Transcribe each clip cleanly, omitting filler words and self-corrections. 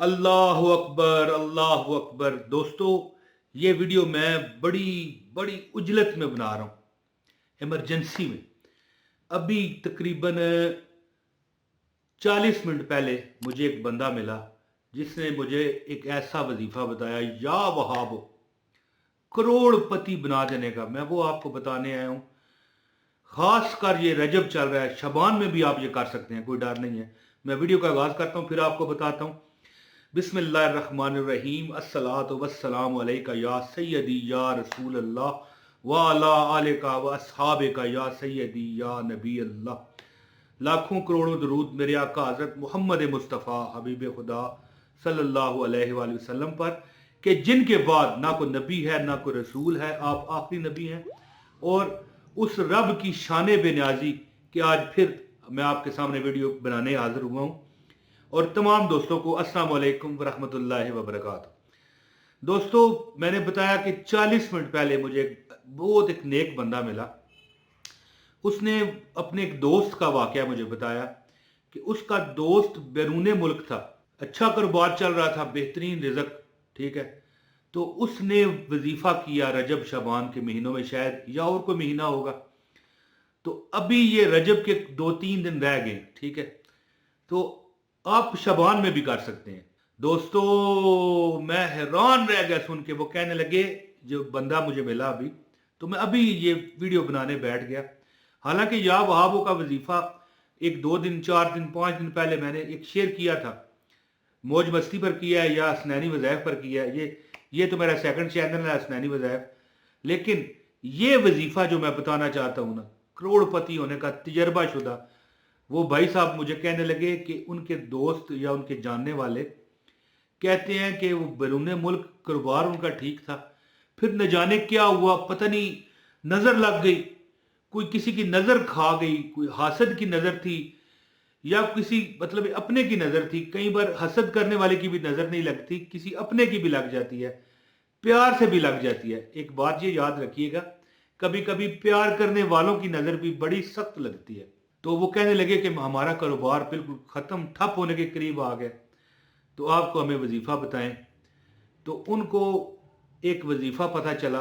अल्लाह अकबर, अल्लाह अकबर। दोस्तों, ये वीडियो मैं बड़ी बड़ी उजलत में बना रहा हूँ, इमरजेंसी में। अभी तकरीबन 40 मिनट पहले मुझे एक बंदा मिला जिसने मुझे एक ऐसा वजीफा बताया, या वहाब, करोड़पति बना देने का। मैं वो आपको बताने आया हूँ। खास कर ये रजब चल रहा है, शबान में भी आप ये कर सकते हैं, कोई डर नहीं है। मैं वीडियो का आगाज करता हूँ, फिर आपको बताता हूँ। बिस्मिल्लाहिर्रहमानिर्रहीम। अस्सलातु वस्सलामु अलैका या सय्यदी या रसूल अल्लाह व अला आलिका व अस्हाबिका या सय्यदी या नबी अल्लाह। लाखों करोड़ों दरूद मेरे आका हज़रत मोहम्मद मुस्तफ़ा हबीब खुदा सल्लल्लाहु अलैहि वसल्लम पर, कि जिनके बाद ना कोई नबी है ना कोई रसूल है, आप आखिरी नबी हैं। और उस रब की शान बेनियाजी कि आज फिर मैं आपके सामने वीडियो बनाने हाजिर हुआ हूँ। और तमाम दोस्तों को अस्सलाम वालेकुम रहमतुल्लाहि व बरकातहू। दोस्तों, मैंने बताया कि 40 मिनट पहले मुझे बहुत एक नेक बंदा मिला। उसने अपने एक दोस्त का वाकया मुझे बताया कि उसका दोस्त बैरून मुल्क था, अच्छा कारोबार चल रहा था, बेहतरीन रिज़्क, ठीक है। तो उसने वजीफा किया रजब शबान के महीनों में, शायद या और कोई महीना होगा। तो अभी ये रजब के 2-3 दिन रह गए, ठीक है। तो आप शबान में भी कर सकते हैं। दोस्तों, मैं हैरान रह गया सुन के। वो कहने लगे, जो बंदा मुझे मिला अभी, तो मैं अभी ये वीडियो बनाने बैठ गया। हालांकि या वहाबों का वजीफा एक 2 दिन 4 दिन 5 दिन पहले मैंने एक शेयर किया था, मौज मस्ती पर किया है या हसनैनी वज़ाइफ पर किया है। ये तो मेरा सेकंड चैनल है, हसनैनी वज़ाइफ। लेकिन ये वजीफा जो मैं बताना चाहता हूँ ना, करोड़पति होने का तजर्बा शुदा, वो भाई साहब मुझे कहने लगे कि उनके दोस्त या उनके जानने वाले कहते हैं कि वो बैरून मुल्क कारोबार उनका ठीक था, फिर न जाने क्या हुआ, पता नहीं, नज़र लग गई, कोई किसी की नज़र खा गई, कोई हासद की नज़र थी या किसी मतलब अपने की नज़र थी। कई बार हसद करने वाले की भी नज़र नहीं लगती, किसी अपने की भी लग जाती है, प्यार से भी लग जाती है। एक बात ये याद रखिएगा, कभी कभी प्यार करने वालों की नज़र भी बड़ी सख्त लगती है। तो वो कहने लगे कि हमारा कारोबार बिल्कुल ख़त्म, ठप होने के करीब आ गया, तो आपको हमें वजीफ़ा बताएं। तो उनको एक वजीफ़ा पता चला।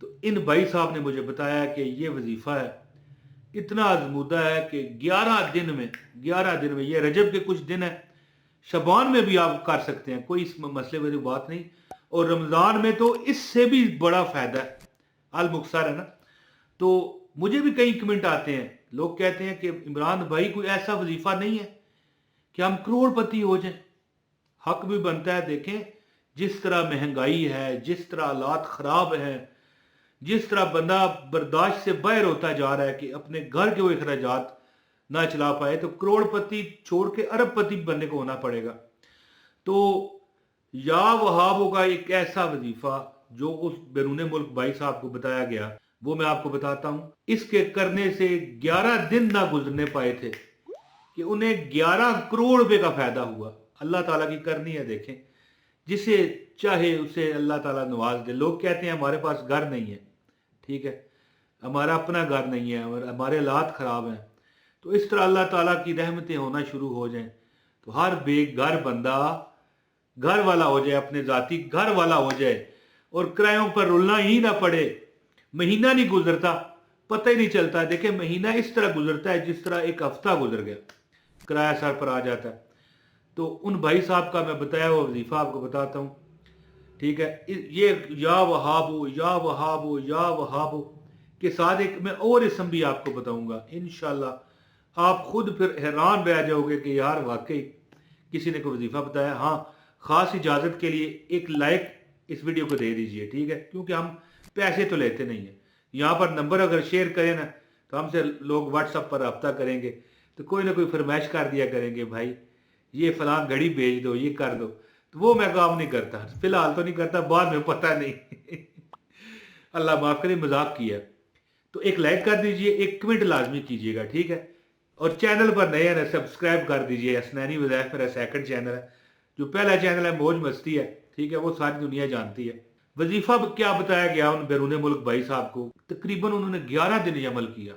तो इन भाई साहब ने मुझे बताया कि ये वजीफ़ा है, इतना आजमूदा है कि 11 दिन में ये रजब के कुछ दिन है, शबान में भी आप कर सकते हैं, कोई इस मसले वाली बात नहीं। और रमज़ान में तो इससे भी बड़ा फ़ायदा है, अल मुक्सर है ना। तो मुझे भी कई कमेंट आते हैं, लोग कहते हैं कि इमरान भाई कोई ऐसा वजीफा नहीं है कि हम करोड़पति हो जाएं। हक भी बनता है। देखें, जिस तरह महंगाई है, जिस तरह हालात खराब हैं, जिस तरह बंदा बर्दाश्त से बाहर होता जा रहा है कि अपने घर के वो अखराजात ना चला पाए, तो करोड़पति छोड़ के अरबपति बनने को होना पड़ेगा। तो या वहाबों का एक ऐसा वजीफा जो उस बैरून मुल्क भाई साहब को बताया गया, वो मैं आपको बताता हूं। इसके करने से 11 दिन ना गुजरने पाए थे कि उन्हें 11 करोड़ रुपए का फायदा हुआ। अल्लाह ताला की करनी है। देखें, जिसे चाहे उसे अल्लाह ताला नवाज दे। लोग कहते हैं हमारे पास घर नहीं है, ठीक है, हमारा अपना घर नहीं है और हमारे हालात खराब हैं। तो इस तरह अल्लाह ताला की रहमतें होना शुरू हो जाएं, तो हर बेघर बंदा घर वाला हो जाए, अपने जाति घर वाला हो जाए, और किरायों पर रुलना ही ना पड़े। महीना नहीं गुजरता, पता ही नहीं चलता। देखें, महीना इस तरह गुजरता है जिस तरह एक हफ्ता गुजर गया, किराया सर पर आ जाता है। तो उन भाई साहब का मैं बताया हुआ वजीफा आपको बताता हूँ, ठीक है। ये या वहाबो या वहाबो या वहाबो के साथ एक मैं और इसम भी आपको बताऊंगा इंशाल्लाह। आप खुद फिर हैरान रह जाओगे कि यार वाकई किसी ने कोई वजीफा बताया। हाँ, खास इजाजत के लिए एक लाइक इस वीडियो को दे दीजिए, ठीक है, क्योंकि हम पैसे तो लेते नहीं है। यहाँ पर नंबर अगर शेयर करें ना, तो हमसे लोग व्हाट्सएप पर रब्ता करेंगे, तो कोई ना कोई फरमाइश कर दिया करेंगे, भाई ये फलां घड़ी भेज दो, ये कर दो। तो वो मैं काम नहीं करता, फिलहाल तो नहीं करता, बाद में पता नहीं अल्लाह माफ करे, मजाक किया। तो एक लाइक कर दीजिए, एक कमेंट लाजमी कीजिएगा, ठीक है। और चैनल पर नए हैं ना, सब्सक्राइब कर दीजिए। हसनैनी वज़ाइफ मेरा सेकंड चैनल है, जो पहला चैनल है मौज मस्ती है, ठीक है, वो सारी दुनिया जानती है। वजीफा क्या बताया गया उन बैरून मुल्क भाई साहब को, तकरीबन उन्होंने 11 दिन अमल किया।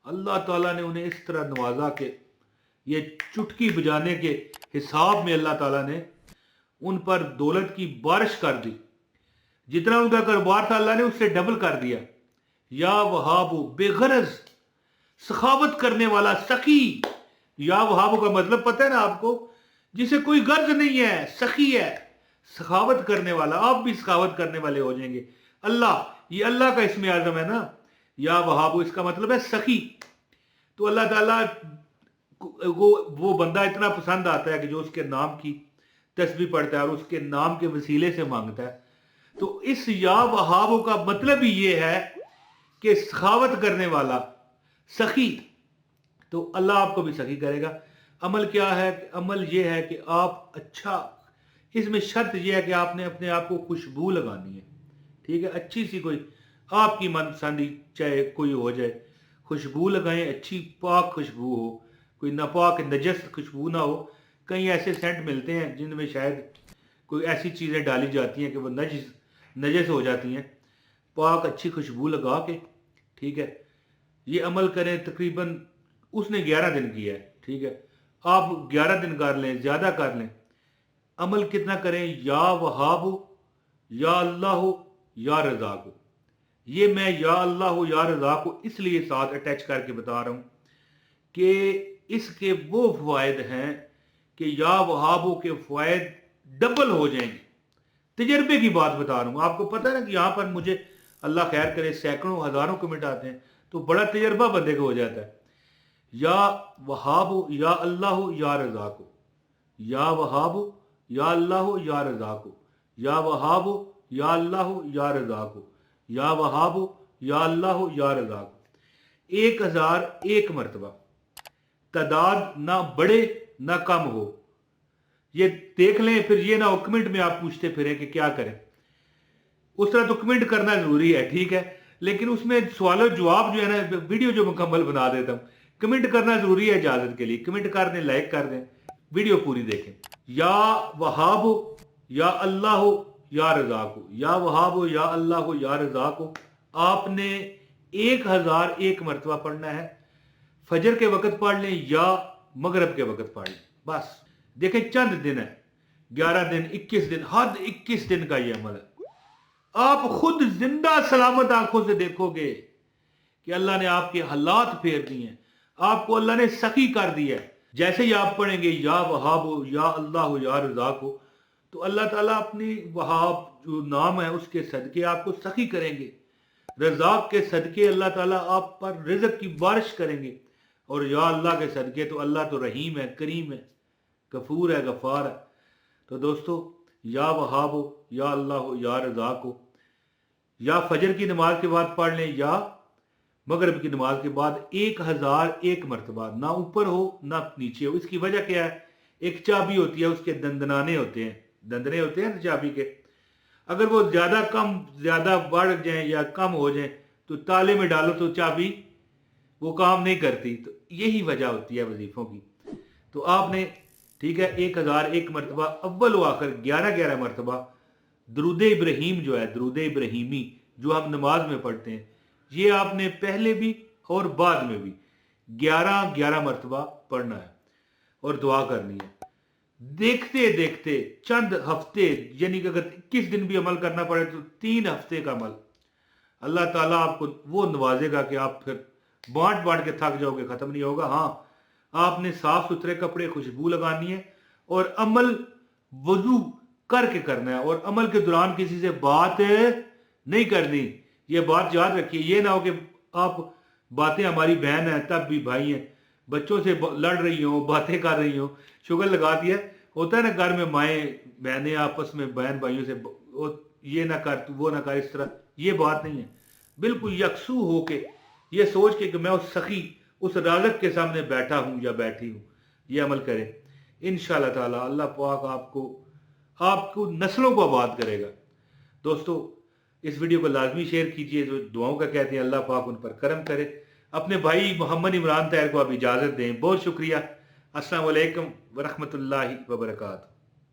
अल्लाह ताला ने उन्हें इस तरह नवाजा के یہ چٹکی بجانے کے حساب میں اللہ تعالیٰ نے ان پر دولت کی بارش کر دی. جتنا ان کا کاروبار تھا اللہ نے اس سے ڈبل کر دیا. یا وہاب بے غرض سخاوت کرنے والا سخی. یا وہاب کا مطلب پتہ ہے نا آپ کو, جسے کوئی غرض نہیں ہے, سخی ہے, سخاوت کرنے والا. آپ بھی سخاوت کرنے والے ہو جائیں گے. اللہ, یہ اللہ کا اسم اعظم ہے نا, یا وہاب, اس کا مطلب ہے سخی. تو اللہ تعالیٰ وہ بندہ اتنا پسند آتا ہے کہ جو اس کے نام کی تسبیح پڑھتا ہے اور اس کے نام کے وسیلے سے مانگتا ہے. تو اس یا وہاب کا مطلب ہی یہ ہے کہ سخاوت کرنے والا, سخی. تو اللہ آپ کو بھی سخی کرے گا. عمل کیا ہے؟ عمل یہ ہے کہ آپ اچھا, اس میں شرط یہ ہے کہ آپ نے اپنے آپ کو خوشبو لگانی ہے. ٹھیک ہے, اچھی سی کوئی آپ کی من پسندی چاہے کوئی ہو جائے, خوشبو لگائیں, اچھی پاک خوشبو ہو, کوئی ناپاک نجس خوشبو نہ ہو. کئی ایسے سینٹ ملتے ہیں جن میں شاید کوئی ایسی چیزیں ڈالی جاتی ہیں کہ وہ نجس ہو جاتی ہیں. پاک اچھی خوشبو لگا کے, ٹھیک ہے, یہ عمل کریں. تقریباً اس نے 11 دن کیا ہے. ٹھیک ہے, آپ 11 دن کر لیں, زیادہ کر لیں. عمل کتنا کریں؟ یا وہاب, یا اللہ, یا رزاق. یہ میں یا اللہ یا رزاق کو اس لیے ساتھ اٹیچ کر کے بتا رہا ہوں کہ اس کے وہ فوائد ہیں کہ یا وہابوں کے فوائد ڈبل ہو جائیں گے. تجربے کی بات بتا رہا ہوں. آپ کو پتہ ہے نا کہ یہاں پر مجھے اللہ خیر کرے سینکڑوں ہزاروں کمنٹ آتے ہیں, تو بڑا تجربہ بندے کو ہو جاتا ہے. یا وہاب, یا اللہ, یا رزاق. یا وہاب, یا اللہ, یا رزاق. یا وہاب, یا اللہ, یا رزاق. یا وہاب, یا اللہ, یا رزاق. 1001 مرتبہ. تعداد نہ بڑھے نہ کم ہو. یہ دیکھ لیں, پھر یہ نہ ہو کمنٹ میں آپ پوچھتے پھریں کہ کیا کریں. اس طرح تو کمنٹ کرنا ضروری ہے, ٹھیک ہے, لیکن اس میں سوال و جواب جو ہے نا, ویڈیو جو مکمل بنا دیتا ہوں. کمنٹ کرنا ضروری ہے اجازت کے لیے. کمنٹ کر دیں, لائک کر دیں, ویڈیو پوری دیکھیں. یا وہاب, یا اللہ, یا رزاق. یا وہاب, یا اللہ, یا رزاق. آپ نے 1001 مرتبہ پڑھنا ہے. فجر کے وقت پڑھ لیں یا مغرب کے وقت پڑھ لیں, بس. دیکھیں چند دن ہے, 11 دن, 21 دن, حد 21 دن کا یہ عمل ہے. آپ خود زندہ سلامت آنکھوں سے دیکھو گے کہ اللہ نے آپ کے حالات پھیر دیے ہیں, آپ کو اللہ نے سخی کر دیا ہے. جیسے ہی آپ پڑھیں گے یا وہاب, یا اللہ, یا رزاق, تو اللہ تعالیٰ اپنی وہاب جو نام ہے اس کے صدقے آپ کو سخی کریں گے. رزاق کے صدقے اللہ تعالیٰ آپ پر رزق کی بارش کریں گے. اور یا اللہ کے صدقے تو اللہ تو رحیم ہے, کریم ہے, غفور ہے, غفار ہے. تو دوستو, یا وہاب, یا اللہ, یا رزاق, یا فجر کی نماز کے بعد پڑھ لیں یا مغرب کی نماز کے بعد 1001 مرتبہ. نہ اوپر ہو نہ نیچے ہو. اس کی وجہ کیا ہے؟ ایک چابی ہوتی ہے, اس کے دندنانے ہوتے ہیں, دندنے ہوتے ہیں چابی کے. اگر وہ زیادہ بڑھ جائیں یا کم ہو جائیں تو تالے میں ڈالو تو چابی وہ کام نہیں کرتی. تو یہی وجہ ہوتی ہے وظیفوں کی. تو آپ نے, ٹھیک ہے, 1001 مرتبہ اول و آخر 11 مرتبہ درود ابراہیم جو ہے, درود ابراہیمی جو ہم نماز میں پڑھتے ہیں, یہ آپ نے پہلے بھی اور بعد میں بھی 11 مرتبہ پڑھنا ہے اور دعا کرنی ہے. دیکھتے دیکھتے چند ہفتے, یعنی کہ اگر 21 دن بھی عمل کرنا پڑے تو 3 ہفتے کا عمل, اللہ تعالیٰ آپ کو وہ نوازے گا کہ آپ پھر بانٹ کے تھک جاؤ گے, ختم نہیں ہوگا. ہاں, آپ نے صاف ستھرے کپڑے, خوشبو لگانی ہے اور عمل وضو کر کے کرنا ہے. اور عمل کے دوران کسی سے بات نہیں کرنی. یہ بات یاد رکھیے, یہ نہ ہو کہ آپ باتیں, ہماری بہن ہیں تب بھی بھائی ہیں, بچوں سے لڑ رہی ہوں, باتیں کر رہی ہوں, شگل لگا دیا. ہوتا ہے نا گھر میں مائیں بہنیں آپس میں بہن بھائیوں سے یہ نہ کر, وہ نہ کر, اس طرح. یہ بات نہیں ہے. بالکل یکسو ہو کے, یہ سوچ کے کہ میں اس سخی, اس رازق کے سامنے بیٹھا ہوں یا بیٹھی ہوں, یہ عمل کریں. انشاءاللہ تعالی اللہ پاک آپ کو نسلوں کو آباد کرے گا. دوستو, اس ویڈیو کو لازمی شیئر کیجئے. جو دعاؤں کا کہتے ہیں اللہ پاک ان پر کرم کرے. اپنے بھائی محمد عمران طاہر کو آپ اجازت دیں. بہت شکریہ. السلام علیکم ورحمۃ اللہ وبرکاتہ.